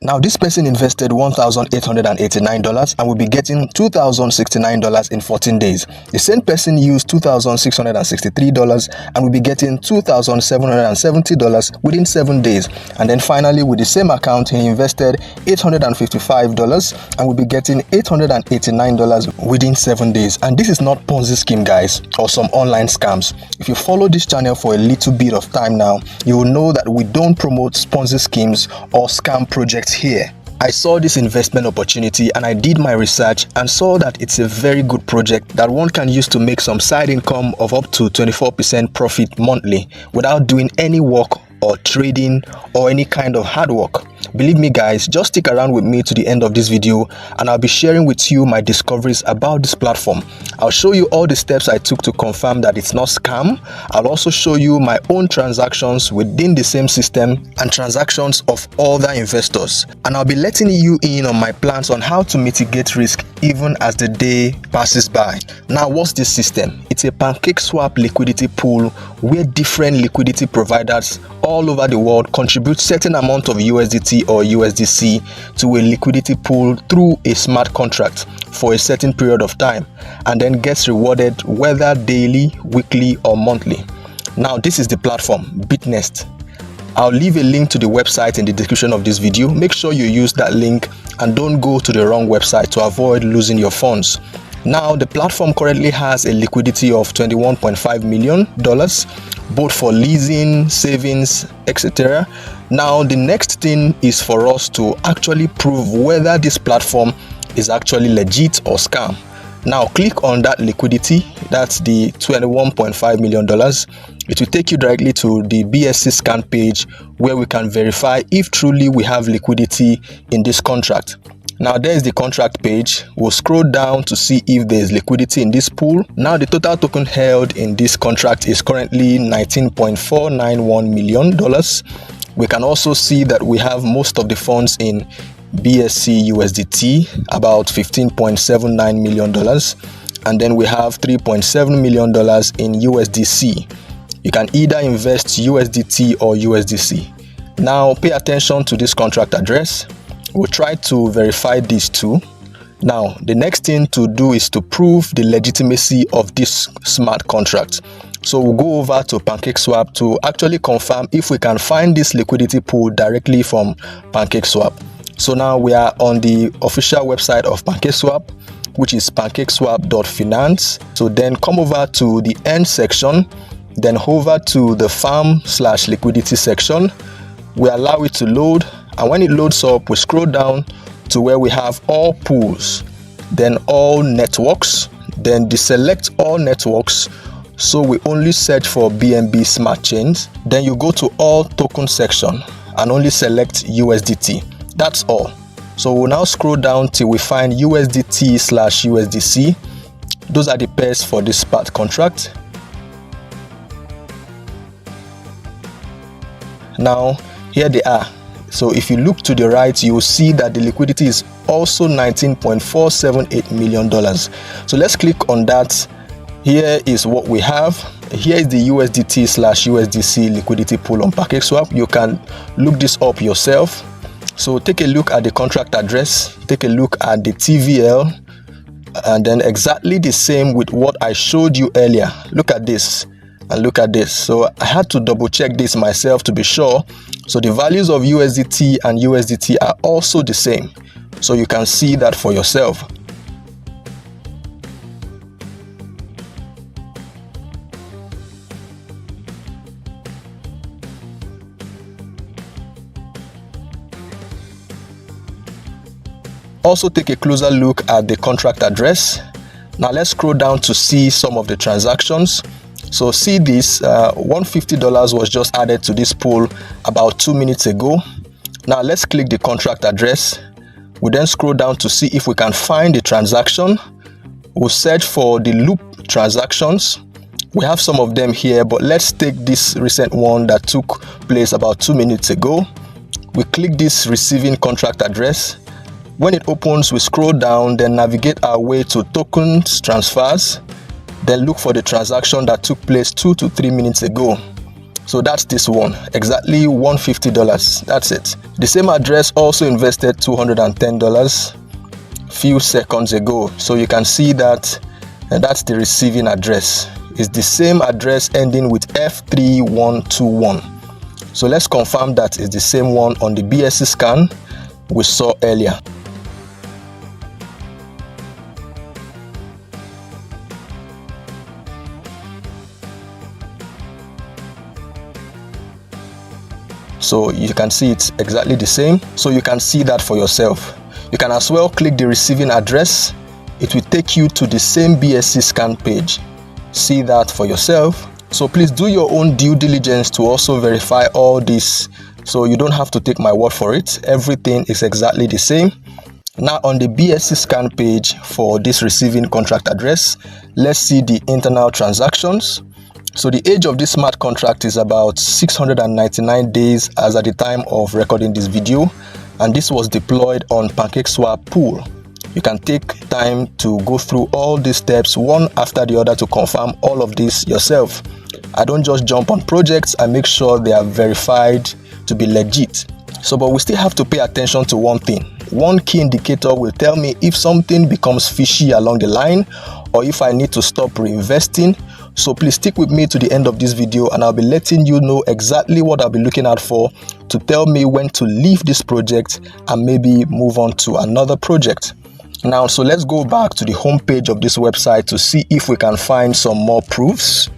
Now, this person invested $1,889 and will be getting $2,069 in 14 days. The same person used $2,663 and will be getting $2,770 within 7 days. And then finally, with the same account, he invested $855 and will be getting $889 within 7 days. And this is not Ponzi scheme, guys, or some online scams. If you follow this channel for a little bit of time now, you will know that we don't promote Ponzi schemes or scam projects here. I saw this investment opportunity and I did my research and saw that it's a very good project that one can use to make some side income of up to 24% profit monthly without doing any work or trading or any kind of hard work. Believe me, guys, just stick around with me to the end of this video and I'll be sharing with you my discoveries about this platform. I'll show you all the steps I took to confirm that it's not scam. I'll also show you my own transactions within the same system and transactions of other investors. And I'll be letting you in on my plans on how to mitigate risk even as the day passes by. Now, what's this system? It's a PancakeSwap liquidity pool where different liquidity providers all over the world contribute certain amount of USDT or USDC to a liquidity pool through a smart contract for a certain period of time and then gets rewarded whether daily, weekly or monthly. Now, this is the platform, BitNEST. I'll leave a link to the website in the description of this video. Make sure you use that link and don't go to the wrong website to avoid losing your funds. Now, the platform currently has a liquidity of $21.5 million, both for leasing, savings, etc. Now, the next thing is for us to actually prove whether this platform is actually legit or scam. Now, click on that liquidity, that's the $21.5 million. It will take you directly to the BSC scan page where we can verify if truly we have liquidity in this contract. Now, there's the contract page. We'll scroll down to see if there's liquidity in this pool. Now, the total token held in this contract is currently $19.491 million. We can also see that we have most of the funds in BSC USDT, about $15.79 million. And then we have $3.7 million in USDC. You can either invest USDT or USDC. Now, pay attention to this contract address. We'll try to verify these two. Now, the next thing to do is to prove the legitimacy of this smart contract. So we'll go over to PancakeSwap to actually confirm if we can find this liquidity pool directly from PancakeSwap. So now we are on the official website of PancakeSwap, which is pancakeswap.finance. So then come over to the end section, then hover to the farm/liquidity section. We allow it to load. And when it loads up, we scroll down to where we have all pools, then all networks, then deselect all networks. So we only search for BNB smart chains. Then you go to all token section and only select USDT. That's all. So we'll now scroll down till we find USDT/USDC. Those are the pairs for this smart contract. Now, here they are. So if you look to the right, you will see that the liquidity is also $19.478 million. So let's click on that. Here is what we have. Here is the USDT/USDC liquidity pool on PancakeSwap. You can look this up yourself. So take a look at the contract address, take a look at the TVL, and then exactly the same with what I showed you earlier. Look at this and look at this. So I had to double check this myself to be sure. So the values of USDT and USDT are also the same. So you can see that for yourself. Also take a closer look at the contract address. Now let's scroll down to see some of the transactions. So see this, $150 was just added to this pool about 2 minutes ago. Now let's click the contract address. We then scroll down to see if we can find the transaction. We'll search for the loop transactions. We have some of them here, but let's take this recent one that took place about 2 minutes ago. We click this receiving contract address. When it opens, we scroll down, then navigate our way to tokens transfers. Then look for the transaction that took place 2 to 3 minutes ago. So that's this one, exactly $150. That's it. The same address also invested $210 few seconds ago. So you can see that that's the receiving address. It's the same address ending with F3121. So let's confirm that it's the same one on the BSC scan we saw earlier. So you can see it's exactly the same. So you can see that for yourself. You can as well click the receiving address. It will take you to the same BSC scan page. See that for yourself. So please do your own due diligence to also verify all this. So you don't have to take my word for it. Everything is exactly the same. Now on the BSC scan page for this receiving contract address, let's see the internal transactions. So the age of this smart contract is about 699 days as at the time of recording this video, and this was deployed on PancakeSwap pool. You can take time to go through all these steps one after the other to confirm all of this yourself. I don't just jump on projects, I make sure they are verified to be legit. So but we still have to pay attention to one thing. One key indicator will tell me if something becomes fishy along the line or if I need to stop reinvesting. So please stick with me to the end of this video and I'll be letting you know exactly what I'll be looking out for to tell me when to leave this project and maybe move on to another project. Now, so let's go back to the home page of this website to see if we can find some more proofs.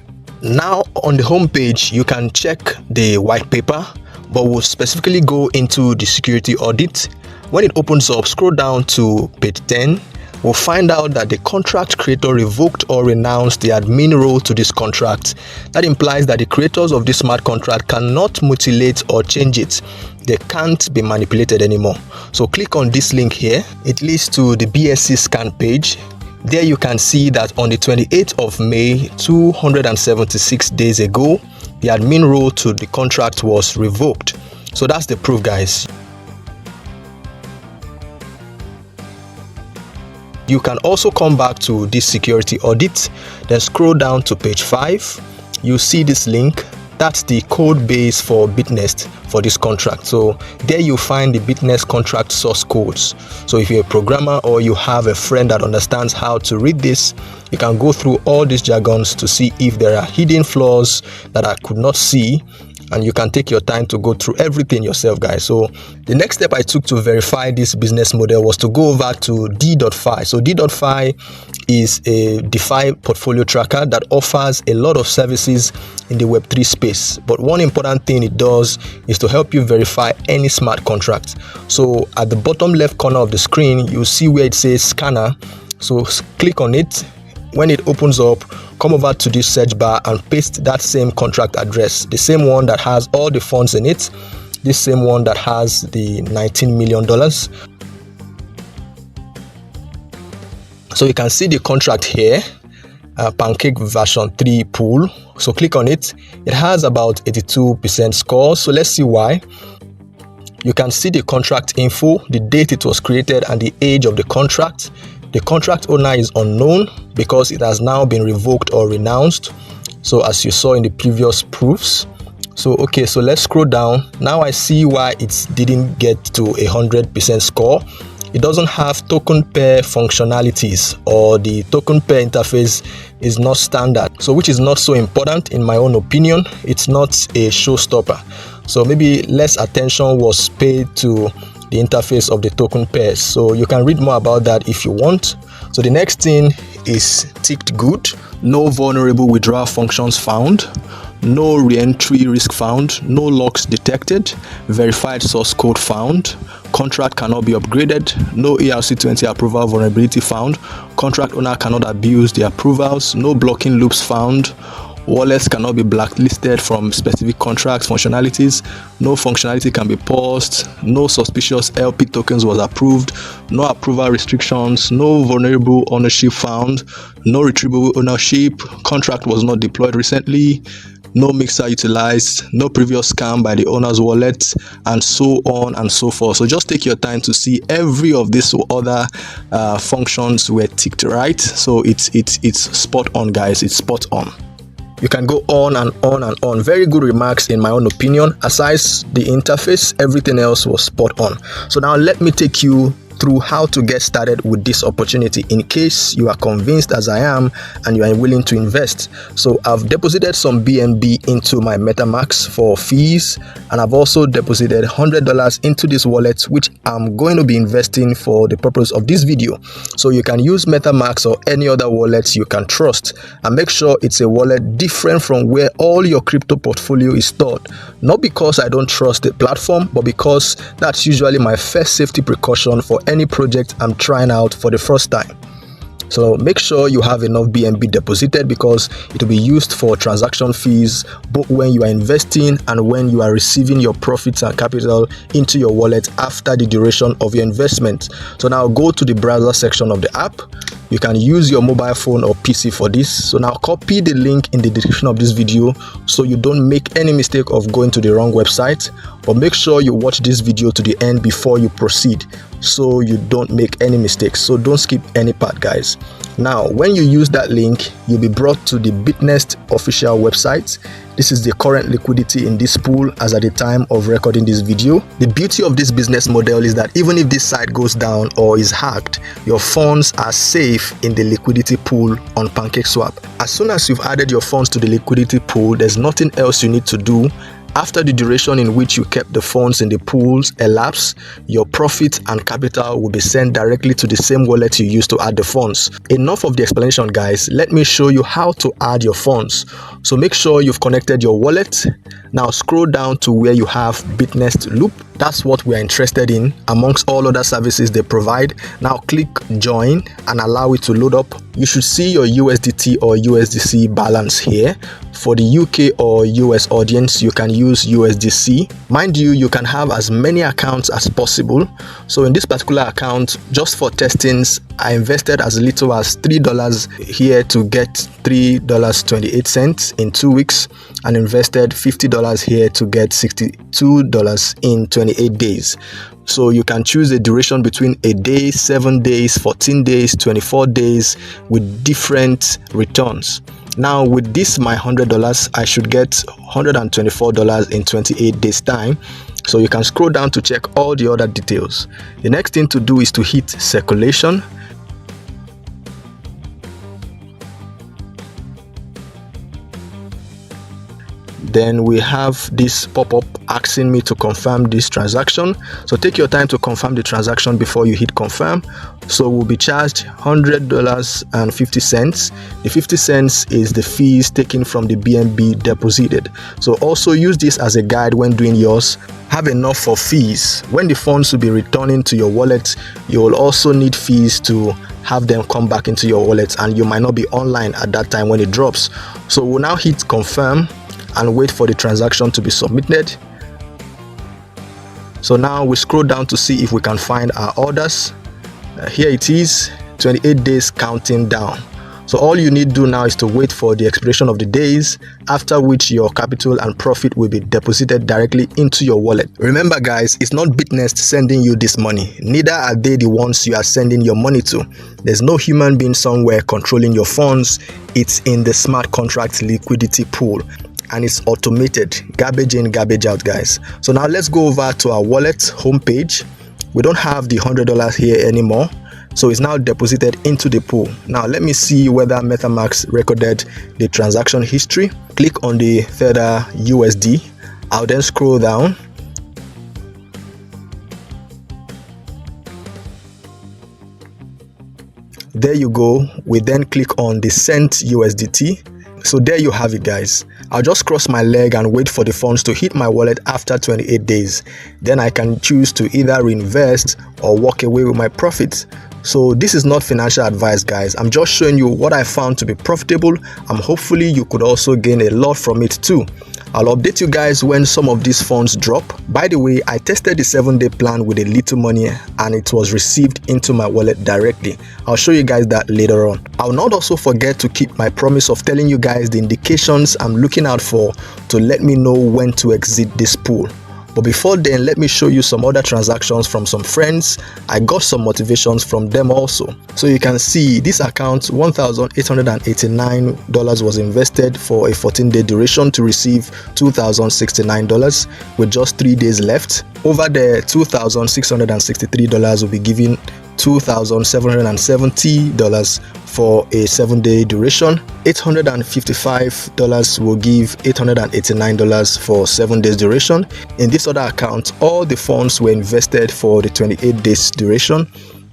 Now on the home page, you can check the white paper, but we'll specifically go into the security audit. When it opens up, scroll down to page 10. We'll find out that the contract creator revoked or renounced the admin role to this contract. That implies that the creators of this smart contract cannot mutilate or change it. They can't be manipulated anymore. So click on this link here. It leads to the BSC scan page. There you can see that on the 28th of May, 276 days ago, the admin role to the contract was revoked. So that's the proof, guys. You can also come back to this security audit, then scroll down to page 5. You see this link. That's the code base for BitNEST for this contract. So there you find the BitNEST contract source codes. So if you're a programmer or you have a friend that understands how to read this, you can go through all these jargons to see if there are hidden flaws that I could not see, and you can take your time to go through everything yourself, guys. So the next step I took to verify this business model was to go over to D.Fi. So D.Fi is a DeFi portfolio tracker that offers a lot of services in the Web3 space. But one important thing it does is to help you verify any smart contract. So at the bottom left corner of the screen, you see where it says scanner. So click on it. When it opens up, come over to this search bar and paste that same contract address, the same one that has all the funds in it, this same one that has the $19 million. So you can see the contract here, Pancake version 3 pool. So click on it. It has about 82% score. So let's see why. You can see the contract info, the date it was created, and the age of the contract. The contract owner is unknown because it has now been revoked or renounced. So as you saw in the previous proofs. So okay, so let's scroll down. Now I see why it didn't get to 100% score. It doesn't have token pair functionalities, or the token pair interface is not standard. So which is not so important in my own opinion. It's not a showstopper. So maybe less attention was paid to the interface of the token pairs. So you can read more about that if you want. So the next thing is ticked good. No vulnerable withdrawal functions found. No re-entry risk found. No locks detected. Verified source code found. Contract cannot be upgraded. No ERC20 approval vulnerability found. Contract owner cannot abuse the approvals. No blocking loops found. Wallets cannot be blacklisted from specific contracts functionalities. No functionality can be paused. No suspicious LP tokens was approved. No approval restrictions. No vulnerable ownership found. No retrievable ownership. Contract was not deployed recently. No mixer utilized. No previous scam by the owner's wallet, and so on and so forth. So just take your time to see every of these other functions were ticked right. So it's spot on, guys. It's spot on. You can go on and on and on. Very good remarks in my own opinion. Aside the interface, everything else was spot on. So now let me take you through how to get started with this opportunity in case you are convinced as I am and you are willing to invest. So I've deposited some BNB into my Metamask for fees, and I've also deposited $100 into this wallet, which I'm going to be investing for the purpose of this video. So you can use Metamask or any other wallet you can trust, and make sure it's a wallet different from where all your crypto portfolio is stored. Not because I don't trust the platform, but because that's usually my first safety precaution for any project I'm trying out for the first time. So make sure you have enough BNB deposited, because it will be used for transaction fees both when you are investing and when you are receiving your profits and capital into your wallet after the duration of your investment. So now go to the browser section of the app. You can use your mobile phone or PC for this. So now copy the link in the description of this video so you don't make any mistake of going to the wrong website. But make sure you watch this video to the end before you proceed, so you don't make any mistakes. So don't skip any part, guys. Now when you use that link, you'll be brought to the BitNEST official website. This is the current liquidity in this pool as at the time of recording this video. The beauty of this business model is that even if this site goes down or is hacked, your funds are safe in the liquidity pool on PancakeSwap. As soon as you've added your funds to the liquidity pool, there's nothing else you need to do. After the duration in which you kept the funds in the pools elapse, your profit and capital will be sent directly to the same wallet you used to add the funds. Enough of the explanation, guys. Let me show you how to add your funds. So make sure you've connected your wallet. Now scroll down to where you have BitNEST Loop. That's what we are interested in amongst all other services they provide. Now click join and allow it to load up. You should see your USDT or USDC balance here. For the UK or US audience, you can use USDC. Mind you, you can have as many accounts as possible. So in this particular account, just for testings, I invested as little as $3 here to get $3.28 in 2 weeks, and invested $50 here to get $62 in 28 days. So you can choose a duration between a day, 7 days, 14 days, 24 days with different returns. Now with this my $100, I should get $124 in 28 days time. So you can scroll down to check all the other details. The next thing to do is to hit circulation. Then we have this pop-up asking me to confirm this transaction. So take your time to confirm the transaction before you hit confirm. So we'll be charged $100.50. The 50 cents is the fees taken from the BNB deposited. So also use this as a guide when doing yours. Have enough for fees. When the funds will be returning to your wallet, you will also need fees to have them come back into your wallet, and you might not be online at that time when it drops. So we'll now hit confirm and wait for the transaction to be submitted. So now we scroll down to see if we can find our orders. Here it is, 28 days counting down. So all you need to do now is to wait for the expiration of the days, after which your capital and profit will be deposited directly into your wallet. Remember guys, it's not BitNEST sending you this money. Neither are they the ones you are sending your money to. There's no human being somewhere controlling your funds. It's in the smart contract liquidity pool, and it's automated, garbage in, garbage out, guys. So now let's go over to our wallet homepage. We don't have the $100 here anymore, so it's now deposited into the pool. Now let me see whether Metamask recorded the transaction history. Click on the Tether USD. I'll then scroll down. There you go. We then click on the sent USDT. So there you have it, guys. I'll just cross my leg and wait for the funds to hit my wallet after 28 days. Then I can choose to either reinvest or walk away with my profits. So this is not financial advice, guys. I'm just showing you what I found to be profitable, and hopefully you could also gain a lot from it too. I'll update you guys when some of these funds drop. By the way, I tested the 7-day plan with a little money and it was received into my wallet directly. I'll show you guys that later on. I'll not also forget to keep my promise of telling you guys the indications I'm looking out for to let me know when to exit this pool. But before then, let me show you some other transactions from some friends. I got some motivations from them also. So you can see this account, $1,889 was invested for a 14-day duration to receive $2,069 with just 3 days left. Over there, $2,663 will be given $2,770 for a 7-day duration. $855 will give $889 for 7 days duration. In this other account, all the funds were invested for the 28 days duration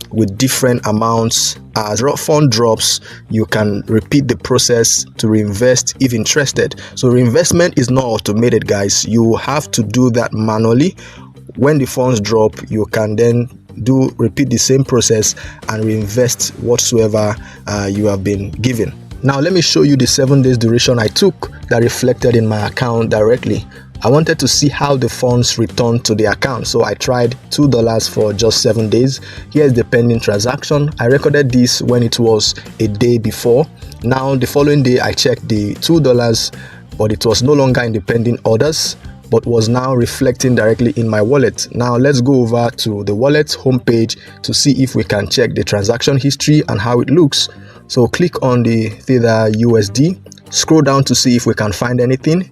with different amounts. As fund drops, you can repeat the process to reinvest if interested. So reinvestment is not automated, guys. You have to do that manually. When the funds drop, you can then repeat the same process and reinvest whatsoever you have been given. Now let me show you the 7 days duration I took that reflected in my account directly. I wanted to see how the funds returned to the account, so I tried $2 for just 7 days. Here's the pending transaction. I recorded this when it was a day before. Now the following day I checked the $2, but it was no longer in the pending orders, but was now reflecting directly in my wallet. Now let's go over to the wallet homepage to see if we can check the transaction history and how it looks. So click on the Tether USD, scroll down to see if we can find anything.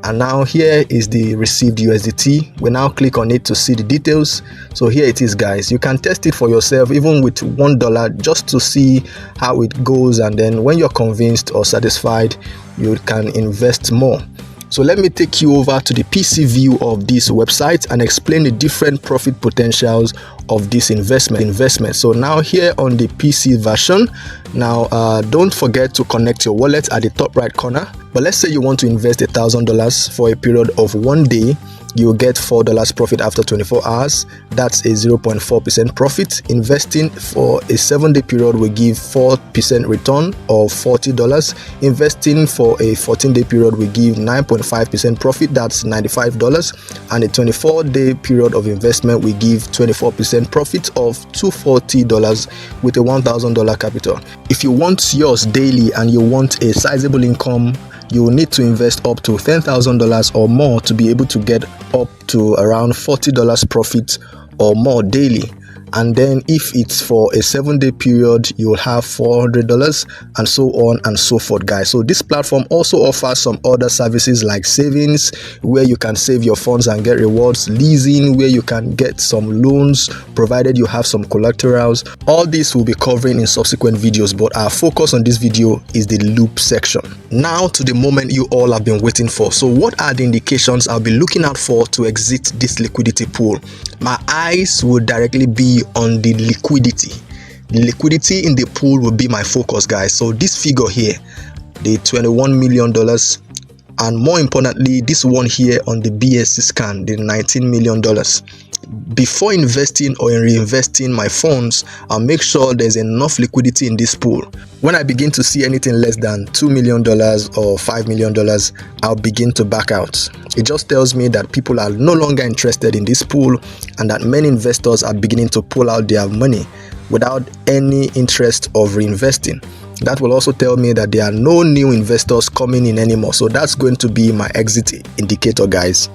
And now here is the received USDT. We now click on it to see the details. So here it is, guys. You can test it for yourself even with $1 just to see how it goes, and then when you're convinced or satisfied, you can invest more. So let me take you over to the PC view of this website and explain the different profit potentials of this investment. So now here on the PC version, now don't forget to connect your wallet at the top right corner. But let's say you want to invest $1,000 for a period of 1 day. You will get $4 profit after 24 hours. That's a 0.4% profit. Investing for a 7-day period will give 4% return of $40. Investing for a 14-day period will give 9.5% profit. That's $95. And a 24-day period of investment will give 24% profit of $240 with a $1,000 capital. If you want yours daily and you want a sizable income, you will need to invest up to $10,000 or more to be able to get up to around $40 profit or more daily. And then if it's for a 7-day period, you will have $400 and so on and so forth, guys. So this platform also offers some other services like savings, where you can save your funds and get rewards, leasing, where you can get some loans provided you have some collaterals. All this will be covering in subsequent videos, but our focus on this video is the loop section. Now to the moment you all have been waiting for. So what are the indications I'll be looking out for to exit this liquidity pool? My eyes will directly be on the liquidity. The liquidity in the pool will be my focus, guys. So this figure here, the $21 million, and more importantly, this one here on the BSC scan, the $19 million. Before investing or in reinvesting my funds, I'll make sure there's enough liquidity in this pool. When I begin to see anything less than $2 million or $5 million, I'll begin to back out. It just tells me that people are no longer interested in this pool and that many investors are beginning to pull out their money without any interest of reinvesting. That will also tell me that there are no new investors coming in anymore. So that's going to be my exit indicator, guys.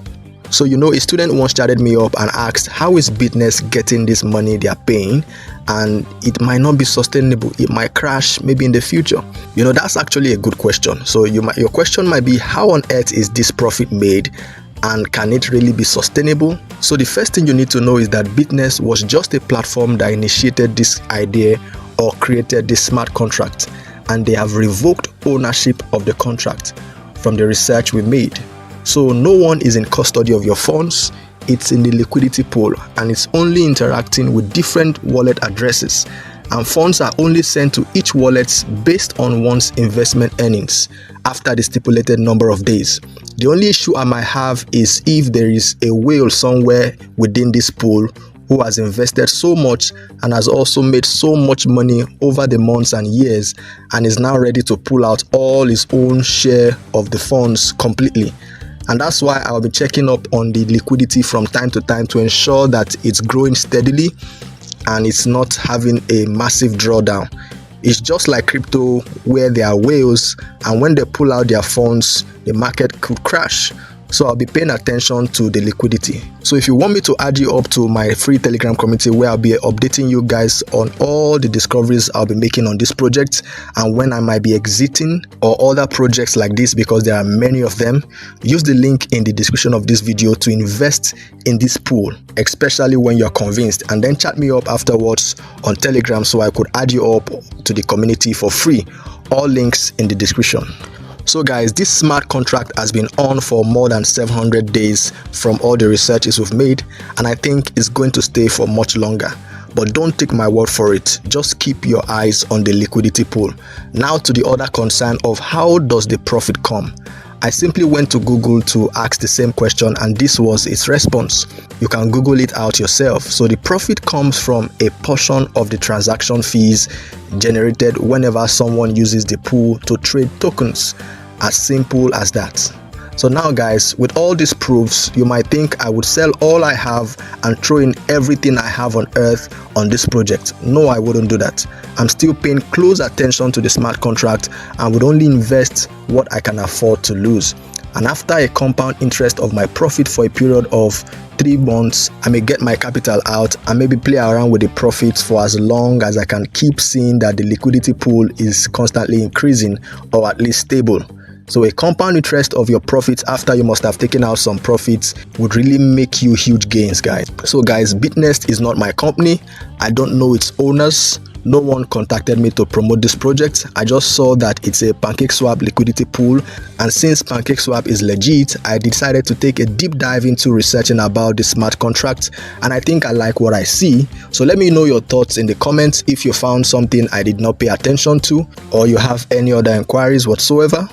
So a student once chatted me up and asked, how is BitNEST getting this money they are paying? And it might not be sustainable. It might crash maybe in the future. That's actually a good question. So your question might be, how on earth is this profit made? And can it really be sustainable? So the first thing you need to know is that BitNEST was just a platform that initiated this idea or created this smart contract. And they have revoked ownership of the contract from the research we made. So no one is in custody of your funds. It's in the liquidity pool and it's only interacting with different wallet addresses, and funds are only sent to each wallet based on one's investment earnings after the stipulated number of days. The only issue I might have is if there is a whale somewhere within this pool who has invested so much and has also made so much money over the months and years and is now ready to pull out all his own share of the funds completely. And that's why I'll be checking up on the liquidity from time to time to ensure that it's growing steadily and it's not having a massive drawdown. It's just like crypto, where there are whales, and when they pull out their funds, the market could crash. So I'll be paying attention to the liquidity. So if you want me to add you up to my free Telegram community, where I'll be updating you guys on all the discoveries I'll be making on this project and when I might be exiting or other projects like this, because there are many of them, use the link in the description of this video to invest in this pool, especially when you're convinced, and then chat me up afterwards on Telegram so I could add you up to the community for free. All links in the description. So guys, this smart contract has been on for more than 700 days from all the researches we've made, and I think it's going to stay for much longer. But don't take my word for it, just keep your eyes on the liquidity pool. Now to the other concern of how does the profit come? I simply went to Google to ask the same question, and this was its response. You can Google it out yourself. So the profit comes from a portion of the transaction fees generated whenever someone uses the pool to trade tokens. As simple as that. So now guys, with all these proofs, you might think I would sell all I have and throw in everything I have on earth on this project. No, I wouldn't do that. I'm still paying close attention to the smart contract and would only invest what I can afford to lose. And after a compound interest of my profit for a period of 3 months, I may get my capital out and maybe play around with the profits for as long as I can keep seeing that the liquidity pool is constantly increasing or at least stable. So a compound interest of your profits after you must have taken out some profits would really make you huge gains, guys. So guys, BitNEST is not my company. I don't know its owners. No one contacted me to promote this project. I just saw that it's a PancakeSwap liquidity pool, and since PancakeSwap is legit, I decided to take a deep dive into researching about the smart contract, and I think I like what I see. So let me know your thoughts in the comments if you found something I did not pay attention to, or you have any other inquiries whatsoever.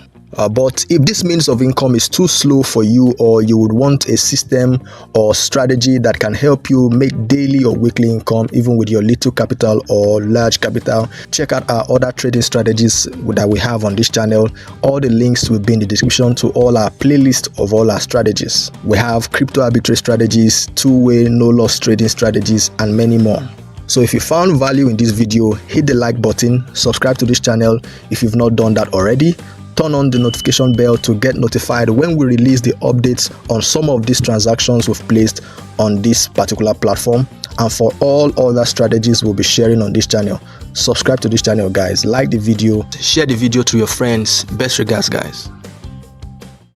But if this means of income is too slow for you, or you would want a system or strategy that can help you make daily or weekly income even with your little capital or large capital, check out our other trading strategies that we have on this channel. All the links will be in the description to all our playlist of all our strategies. We have crypto arbitrage strategies, two-way no loss trading strategies, and many more. So if you found value in this video, hit the like button, subscribe to this channel if you've not done that already. Turn on the notification bell to get notified when we release the updates on some of these transactions we've placed on this particular platform, and for all other strategies we'll be sharing on this channel. Subscribe to this channel, guys. Like the video, share the video to your friends. Best regards, guys.